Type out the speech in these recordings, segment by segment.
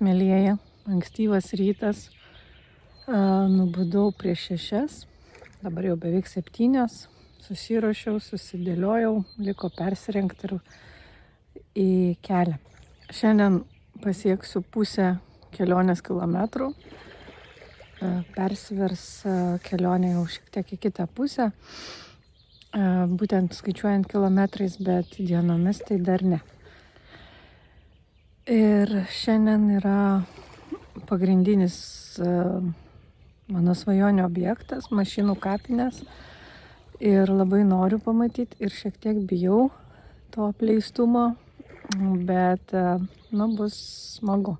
Labas, mėlyjeji. Ankstyvas rytas. Nubudau prieš 6. Dabar jau beveik 7. Susiruošiau, susidėliojau, liko persirengti ir į kelią. Šiandien pasieksiu pusę kelionės kilometrų. Persvers kelionė jau šiek tiek į kitą pusę. Būtent skaičiuojant kilometrais, bet dienomis tai dar ne. Ir šiandien yra pagrindinis mano svajonių objektas, mašinų kapinės. Ir labai noriu pamatyti ir šiek tiek bijau to apleistumo, bet bus smagu.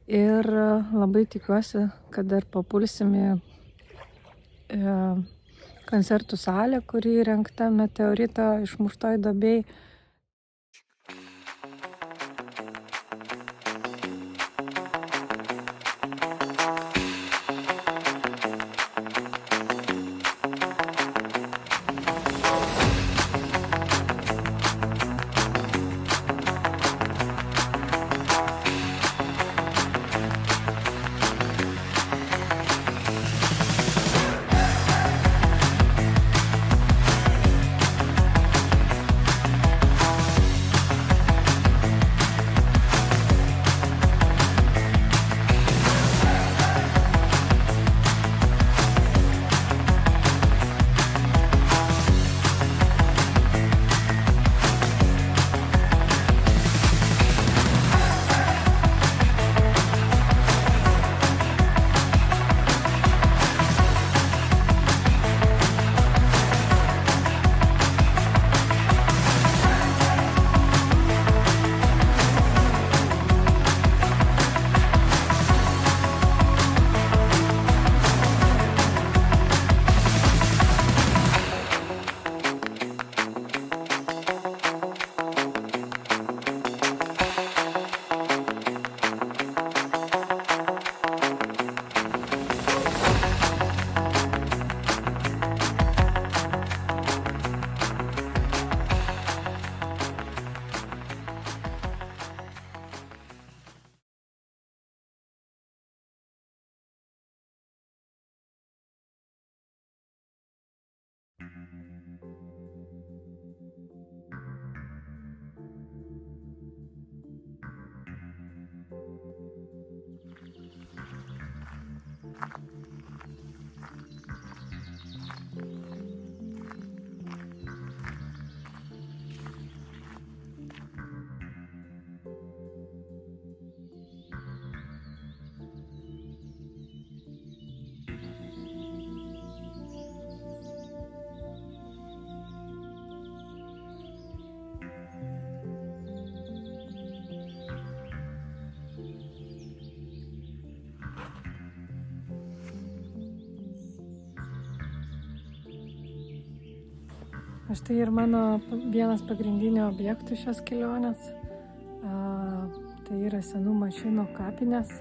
Ir labai tikiuosi, kad dar papulsim į koncertų salę, kuri įrengta meteorito išmuštoj duobėj. Štai ir mano vienas pagrindinių objektų šios kelionės. Tai yra senų mašinų kapinės,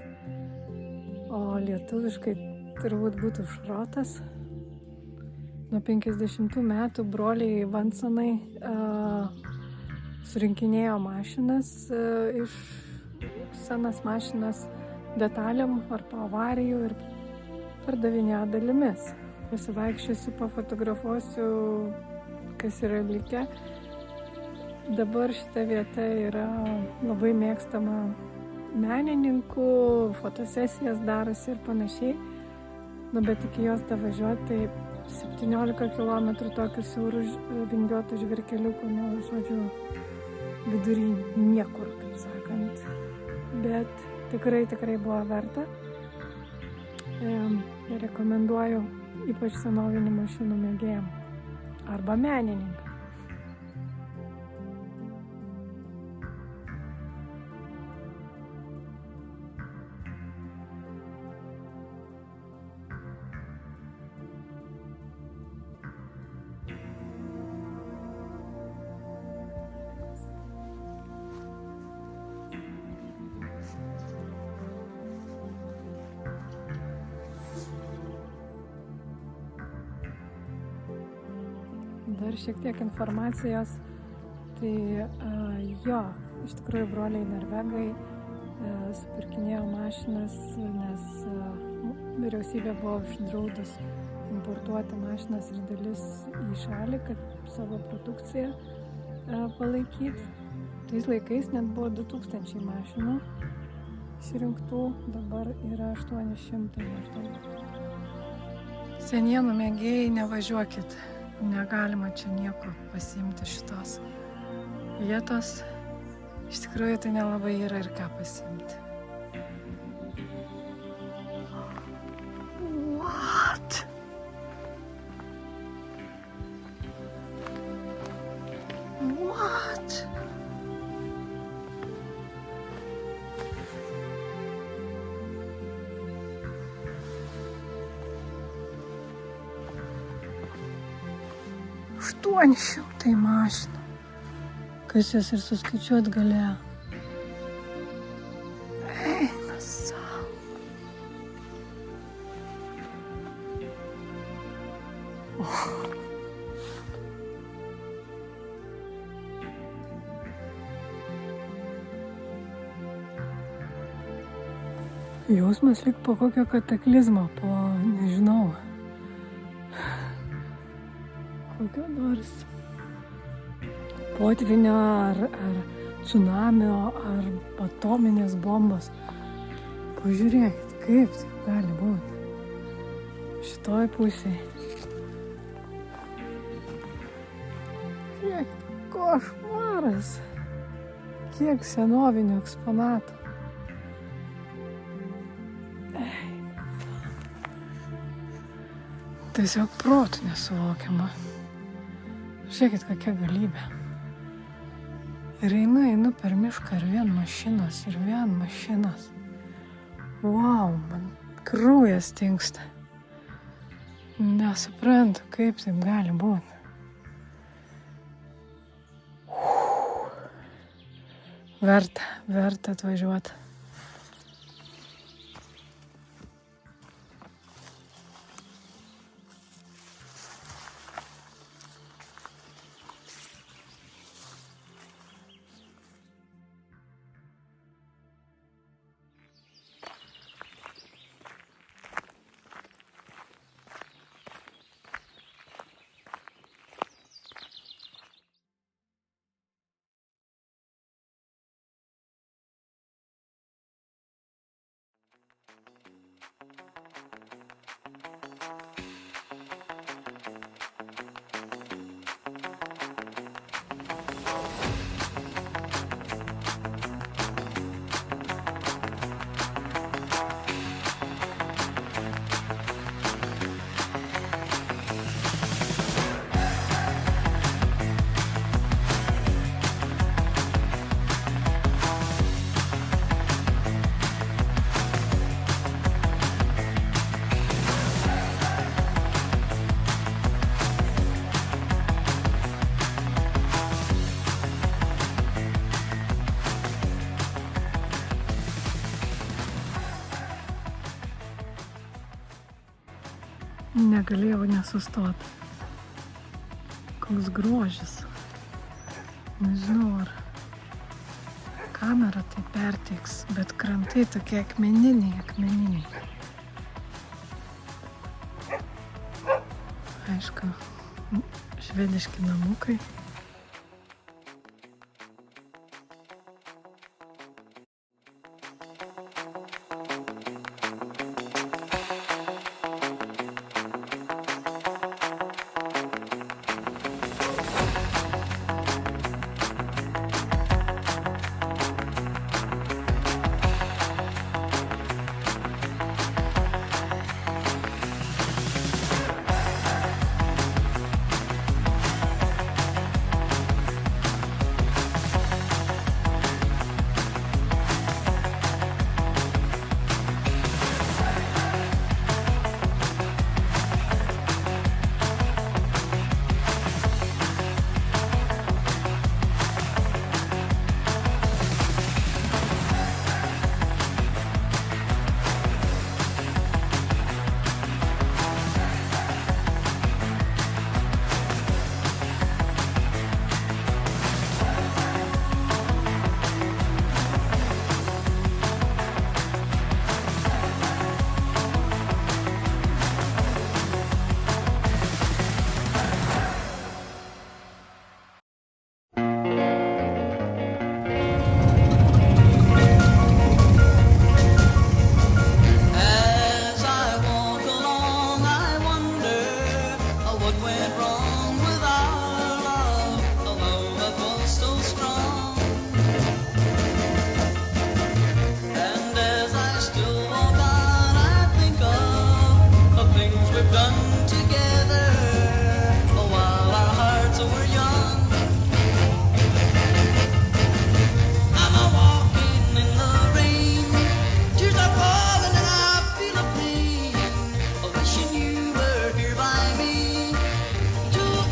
o lietuviškai turbūt būtų šrotas. Nuo 50 metų broliai Vansonai surinkinėjo mašinas iš senas mašinas detalėm ar po avarijų ir pardavinėjo dalimis. Pasivaikščiosiu, pafotografuosiu, kas yra likę. Dabar šita vieta yra labai mėgstama menininkų, fotosesijas darosi ir panašiai. Bet iki jos davažiuoti, tai 17 km tokių siaurų vingiuotų žvyrkeliukų, vidury niekur, kaip sakant. Bet tikrai buvo verta. Rekomenduoju ypač senovinių mašinų mėgėjam arba menininkam. Dar šiek tiek informacijos. Tai iš tikrųjų broliai norvegai supirkinėjo mašinas, nes vyriausybė buvo uždraudus importuoti mašinas ir dalis į šalį, kad savo produkciją palaikyti. Tais laikais net buvo 2000 mašinų išrinktų, dabar yra 800 maždaug. Senienų mėgėjai nevažiuokit, negalima čia nieko pasiimti šitos vietos. Iš tikrųjų tai nelabai yra ir ką pasiimti. What? What? Aštuoni šimtai mašinų. Kas jas ir suskaičiuot galėjo. Eina savo. Jausmas lyg po kokio kataklizmo, po, nežinau, kokio nors potvinio ar tsunamio ar atominės bombos. Pažiūrėkit, kaip tai gali būti šitoj pusėje. Kiek košmaras, kiek senovinių eksponatų. Tiesiog protų nesuvokiama. Žiūrėkit, kokia galybė. Ir einu per mišką ir vien mašinas. Wow, man kraujas tingsta. Nesuprantu, kaip taip gali būti. Verta atvažiuoti. Negalėjau nesustoti. Koks grožis. Nežinau, ar kamera tai perteiks, bet krantai tokie akmeniniai. Aišku, švediški namukai.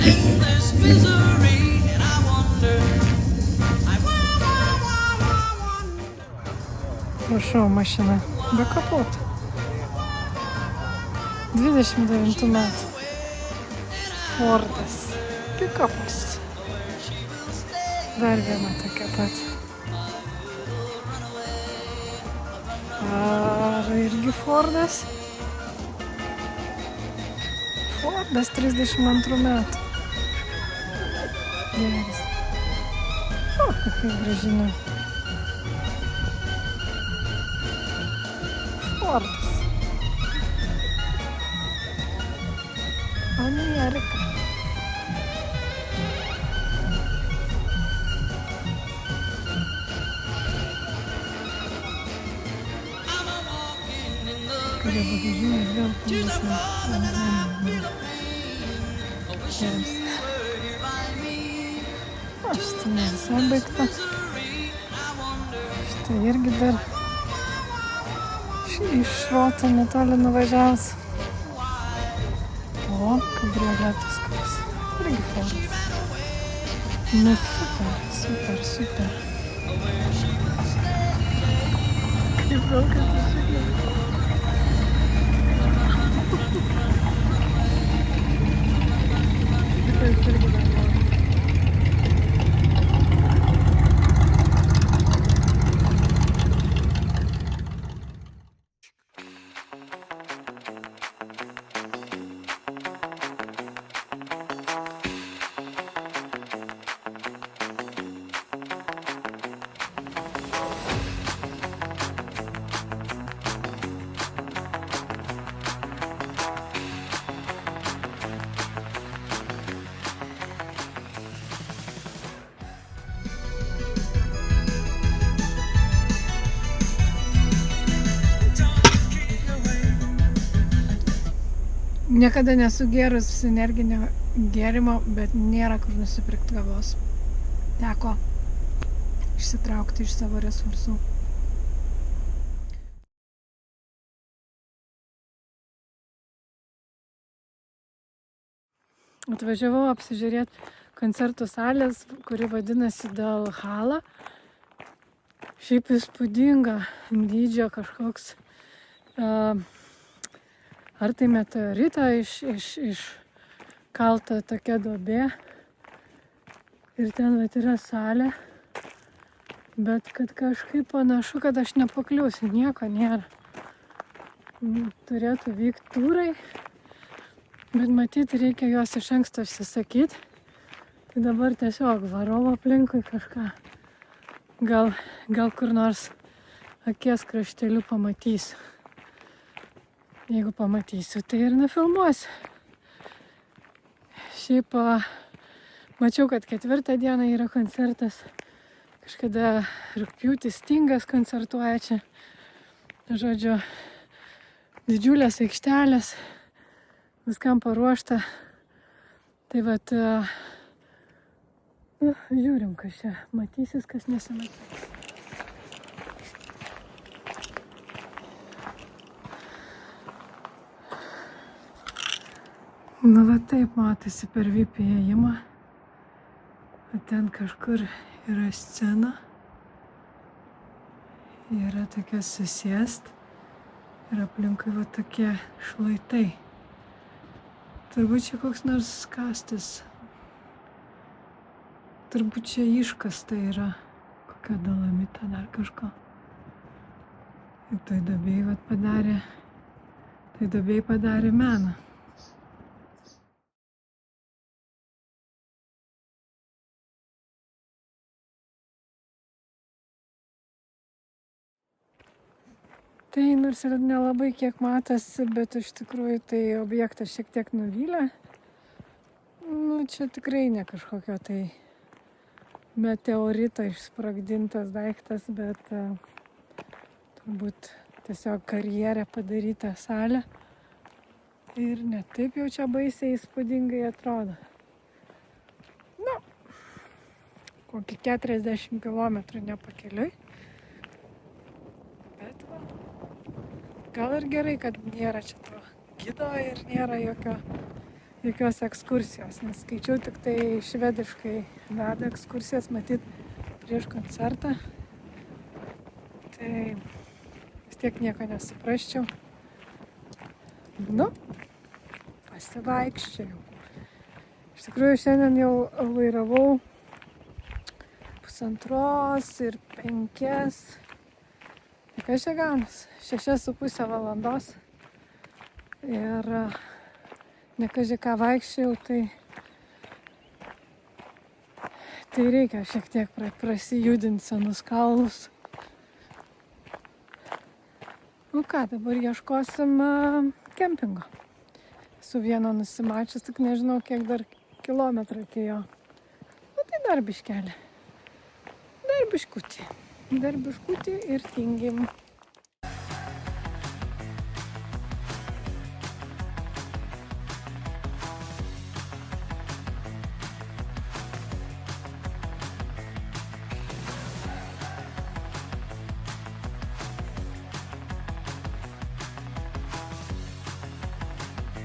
endless misery, and I wonder, Prašau, mašina be kapoto. 29 metų. Fordas. Pikapas. Dar viena tokia pat. Ar irgi Fordas? Fordas 32 metų. Geras. O, kokia gražina. Fordas. Amerika. Kurie bagažinė ir vėl pūsna. Geras. O, šitą ne visai baigta. Šitą irgi dar iš Šroto netoli nuvažiavus. O, kabrioletas koks. Irgi Fordas. Nu, super. Kaip vilkas išėlė. Šitas irgi dar nori. Niekada nesu gėrus energinio gėrimo, bet nėra kur nusipirkti kavos. Teko išsitraukti iš savo resursų. Atvažiavau apsižiūrėti koncertų salės, kuri vadinasi Dalhala. Šiaip įspūdinga dydžio kažkoks ar tai meteorito iškalta tokia duobė. Ir ten vat yra salė. Bet kad kažkaip panašu, kad aš nepakliūsiu, nieko nėra. Turėtų vykti turai. Bet matyti reikia juos iš anksto užsisakyti. Tai dabar tiesiog varau aplinkui kažką. Gal kur nors akies krašteliu pamatysiu. Jeigu pamatysiu, tai ir nufilmuosiu. Šiaip mačiau, kad 4 dieną yra koncertas. Kažkada rugpjūtį Stingas koncertuoja čia. Žodžiu, didžiulės aikštelės, viskam paruošta. Tai vat, žiūrim, kas čia matysis, kas nesimatys. Nu va taip matosi per VIP įėjimą. Ten kažkur yra scena. Yra tokia susėst. Ir aplinkui va tokie šlaitai. Turbūt čia koks nors kastas. Turbūt čia iškasta yra. Kokia dolomita dar kažko. Ir tai duobėj padarė. Tai duobėj padarė meną. Tai nors ir nelabai kiek matosi, bet iš tikrųjų tai objektas šiek tiek nuvylė. Nu, čia tikrai ne kažkokio tai meteorito išsprogdintas daiktas, bet turbūt tiesiog karjerė padaryta salė. Ir ne taip jau čia baisiai įspūdingai atrodo. Nu, kokį 40 km nepakeliui. Bet va. Gal ir gerai, kad nėra čia to gido ir nėra jokio jokios ekskursijos, nes skaičiau tik tai švediškai veda ekskursijas, matyt, prieš koncertą. Tai vis tiek nieko nesuprasčiau. Nu, pasivaikščiojau. Iš tikrųjų, šiandien jau vairavau 1,5 ir 5. Tai kas čia gaunas? 6,5 valandos. Ir nekaži ką vaikščiojau, tai reikia šiek tiek prasijudinti senus kaulus. Nu ką, dabar ieškosim kempingo. Su vieno nusimačius, tik nežinau, kiek dar kilometrų iki jo. Nu tai dar biškelį. Dar biškutį ir tingim.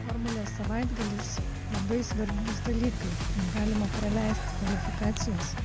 Formulės savaitgalis labai svarbus dalykai. Negalima praleisti kvalifikacijos.